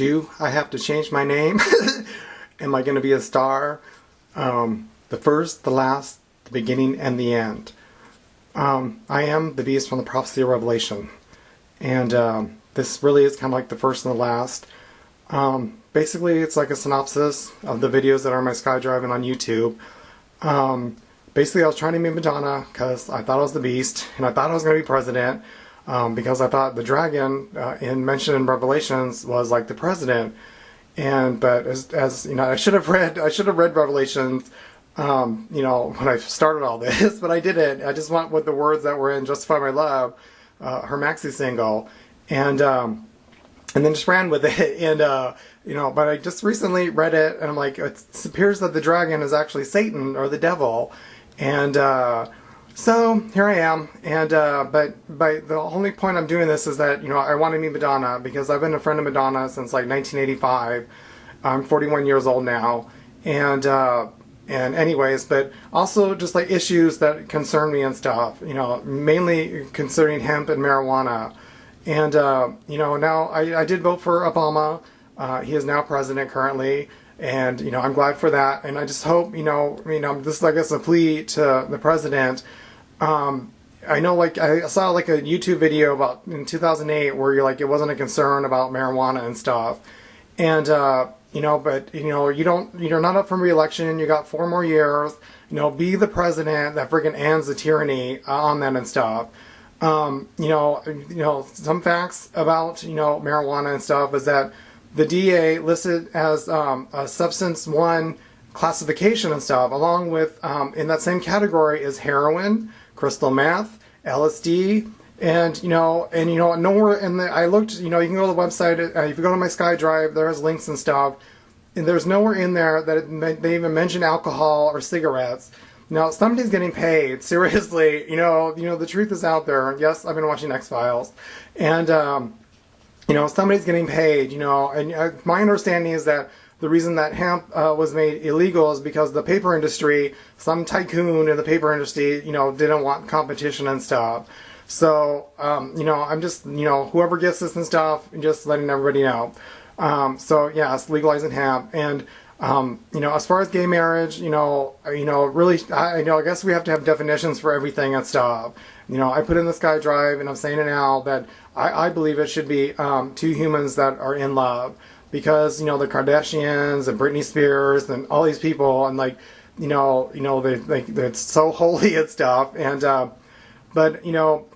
do I have to change my name? Am I going to be a star? The first, the last, the beginning, and the end. I am the beast from the prophecy of Revelation. And this really is kind of like the first and the last. Basically, it's like a synopsis of the videos that are on my SkyDrive and on YouTube. Basically, I was trying to meet Madonna because I thought I was the beast, and I thought I was going to be president, because I thought the dragon mentioned in Revelations was like the president. But as you know, I should have read Revelations, you know, when I started all this, but I didn't. I just went with the words that were in Justify My Love, her maxi single, and then just ran with it. And you know, but I just recently read it, and I'm like, it appears that the dragon is actually Satan or the devil, and so here I am. And but the only point I'm doing this is that, you know, I want to meet Madonna because I've been a friend of Madonna since like 1985. I'm 41 years old now, and anyways, but also just like issues that concern me and stuff, you know, mainly concerning hemp and marijuana. And you know, now I did vote for Obama. He is now president currently, and you know, I'm glad for that. And I just hope, you know, this is, I guess, a plea to the president. I know, like, I saw like a YouTube video about in 2008 where you're like, it wasn't a concern about marijuana and stuff, and you know, but you know, you're not up for re-election. You got 4 more years. You know, be the president that freaking ends the tyranny on that and stuff. You know, some facts about, you know, marijuana and stuff is that the DA listed as a substance 1 classification and stuff, along with in that same category is heroin, crystal meth, LSD, and you know, nowhere in the, I looked, you know, you can go to the website, if you go to my SkyDrive, there's links and stuff, and there's nowhere in there that they even mention alcohol or cigarettes. Now, somebody's getting paid, seriously, you know, the truth is out there. Yes, I've been watching X-Files, and you know, somebody's getting paid, you know, and my understanding is that the reason that hemp was made illegal is because the paper industry, some tycoon in the paper industry, you know, didn't want competition and stuff. So, you know, I'm just, you know, whoever gets this and stuff, just letting everybody know. So, yeah, it's legalizing hemp. And, you know, as far as gay marriage, you know, really, I guess we have to have definitions for everything and stuff. You know, I put in the SkyDrive, and I'm saying it now, that I believe it should be 2 humans that are in love. Because, you know, the Kardashians and Britney Spears and all these people, and like, you know, they're so holy and stuff. And, but, you know,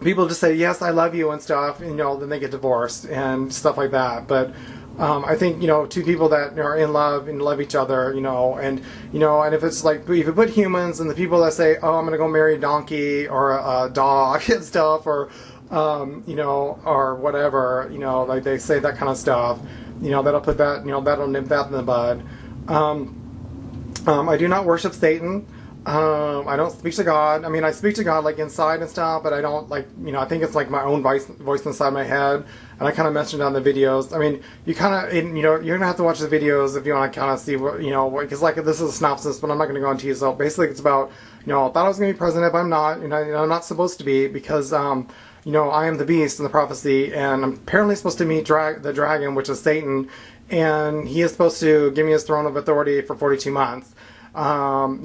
people just say, yes, I love you and stuff, and, you know, then they get divorced and stuff like that. But I think, you know, 2 people that are in love and love each other, you know, and if it's like, if you put humans and the people that say, oh, I'm going to go marry a donkey or a dog and stuff, or, you know, or whatever, you know, like they say that kind of stuff, you know, that'll put that, you know, that'll nip that in the bud. I do not worship Satan. I don't speak to God. I mean, I speak to God like inside and stuff, but I don't, like, you know, I think it's like my own voice inside my head. And I kind of mentioned on the videos. I mean, you kind of, you know, you're gonna have to watch the videos if you want to kind of see what, you know, because like this is a synopsis, but I'm not going to go into it. So basically, it's about, you know, I thought I was going to be president, but I'm not. You know, I'm not supposed to be because, you know, I am the beast in the prophecy, and I'm apparently supposed to meet the dragon, which is Satan, and he is supposed to give me his throne of authority for 42 months. You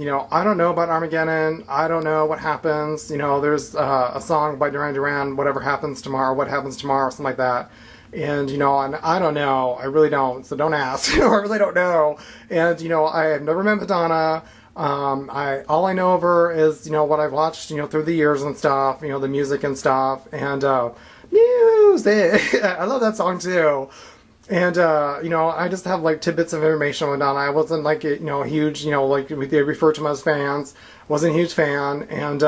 know, I don't know about Armageddon. I don't know what happens. You know, there's a song by Duran Duran, Whatever Happens Tomorrow, What Happens Tomorrow, something like that. And, you know, and I don't know. I really don't. So don't ask. I really don't know. And, you know, I have never met Madonna. All I know of her is, you know, what I've watched, you know, through the years and stuff, you know, the music and stuff. And, music. I love that song too. And, you know, I just have, like, tidbits of information on Madonna. I wasn't, like, you know, a huge, you know, like, they refer to them as fans. Wasn't a huge fan. And,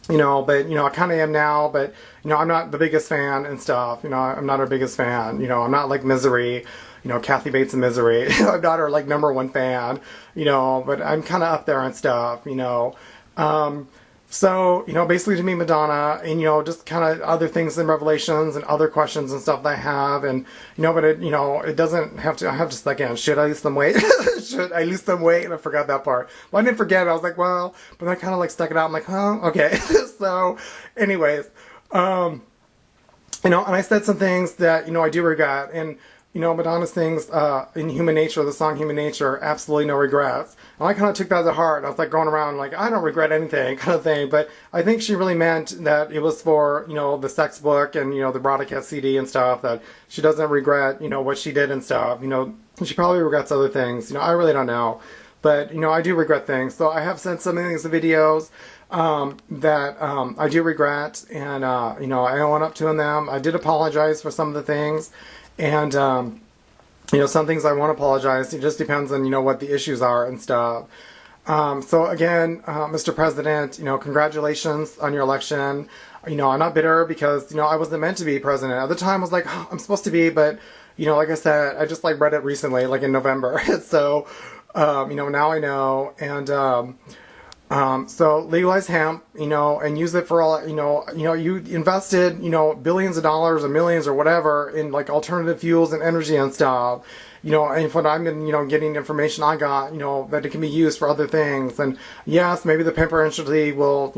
you know, but, you know, I kind of am now. But, you know, I'm not the biggest fan and stuff. You know, I'm not her biggest fan. You know, I'm not like Misery. You know, Kathy Bates in Misery. I'm not her, like, #1 fan. You know, but I'm kind of up there and stuff, you know. So, you know, basically to meet Madonna, and, you know, just kind of other things in Revelations and other questions and stuff that I have, and, you know, but it, you know, it doesn't have to, I have to just, again, should I lose some weight? Should I lose some weight? And I forgot that part. Well, I didn't forget it. I was like, well, but I kind of like stuck it out. I'm like, huh? Okay. So, anyways, and I said some things that, I do regret. And, Madonna sings in Human Nature, the song Human Nature, absolutely no regrets. And I kind of took that to heart. I was like going around like, I don't regret anything kind of thing. But I think she really meant that it was for, the sex book and, the erotica CD and stuff, that she doesn't regret, what she did and stuff. She probably regrets other things. I really don't know. But, I do regret things. So I have sent some of these videos that I do regret, and I own up to them. I did apologize for some of the things, and some things I won't apologize. It just depends on what the issues are and stuff. So again, Mr. President, congratulations on your election. I'm not bitter because I wasn't meant to be president at the time. I was like, oh, I'm supposed to be, but like I said, I just read it recently, like in November. So now I know, and so legalize hemp, and use it for all, you invested, billions of dollars or millions or whatever in like alternative fuels and energy and stuff, and from I'm, getting information I got, that it can be used for other things. And yes, maybe the pimper industry will,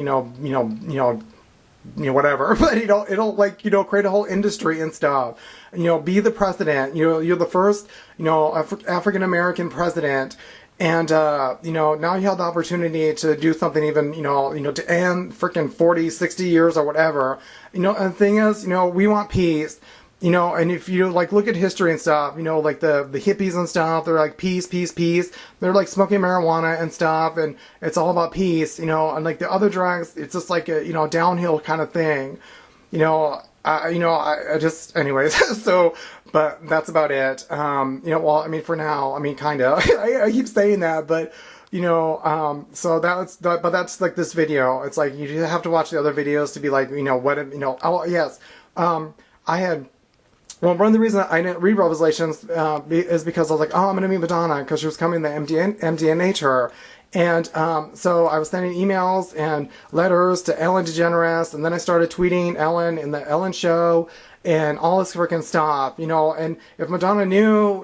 whatever, but it'll like, create a whole industry and stuff. Be the president, you're the first, African American president. And, now you have the opportunity to do something even, to end freaking 40, 60 years or whatever. And the thing is, we want peace, and if you like look at history and stuff, like the hippies and stuff, they're like peace, peace, peace. They're like smoking marijuana and stuff, and it's all about peace, and like the other drugs, it's just like a, downhill kind of thing, I just, anyways, so, but that's about it. Well, I mean, for now, I mean, kind of, I keep saying that, but, so but that's like this video. It's like, you have to watch the other videos to be like, oh, yes. Well, one of the reasons I didn't read Revelations, is because I was like, oh, I'm going to meet Madonna, because she was coming to MDNA tour. And so I was sending emails and letters to Ellen DeGeneres, and then I started tweeting Ellen in the Ellen Show and all this freaking stuff, and if Madonna knew,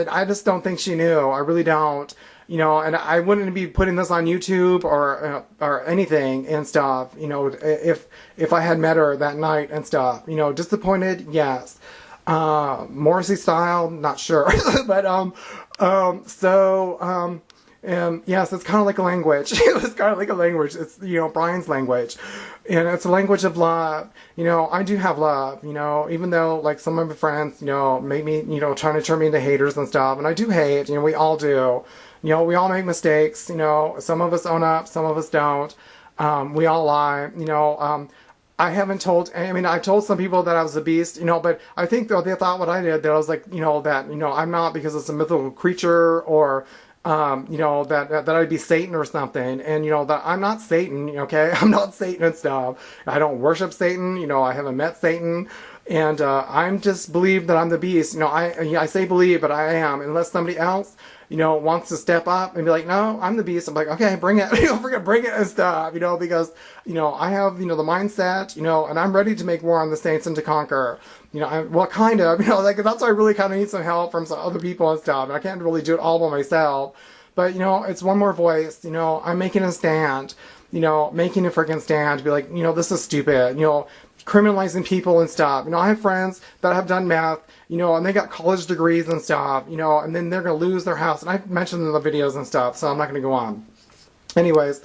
I just don't think she knew. I really don't, and I wouldn't be putting this on YouTube or anything and stuff, if I had met her that night and stuff, disappointed, yes. Morrissey style, not sure, but and yes, it's kind of like a language. It's kind of like a language. It's, Brian's language. And it's a language of love. I do have love, even though, like, some of my friends, make me, trying to turn me into haters and stuff. And I do hate, we all do. We all make mistakes, some of us own up, some of us don't. We all lie, I've told some people that I was a beast, but I think, though, they thought what I did, that I was like, that, I'm not because it's a mythical creature, or, that I'd be Satan or something, and, that I'm not Satan, okay? I'm not Satan and stuff. I don't worship Satan, I haven't met Satan, and, I'm just believe that I'm the beast, I say believe, but I am, unless somebody else, wants to step up and be like, no, I'm the beast. I'm like, okay, bring it, bring it and stuff, because, I have, the mindset, and I'm ready to make war on the saints and to conquer, well, kind of, like, that's why I really kind of need some help from some other people and stuff, and I can't really do it all by myself, but, it's one more voice, I'm making a stand, making a freaking stand to be like, this is stupid, criminalizing people and stuff. I have friends that have done meth, and they got college degrees and stuff, and then they're going to lose their house. And I've mentioned in the videos and stuff, so I'm not going to go on. Anyways.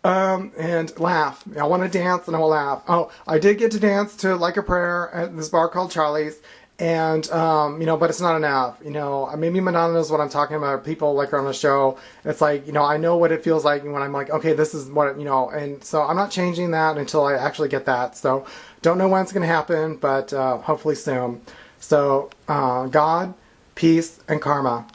And laugh. I want to dance and I will laugh. Oh, I did get to dance to Like a Prayer at this bar called Charlie's. And, but it's not enough, maybe Madonna knows what I'm talking about. People like her on the show. It's like, I know what it feels like when I'm like, okay, this is what, and so I'm not changing that until I actually get that. So don't know when it's going to happen, but, hopefully soon. So, God, peace, and karma.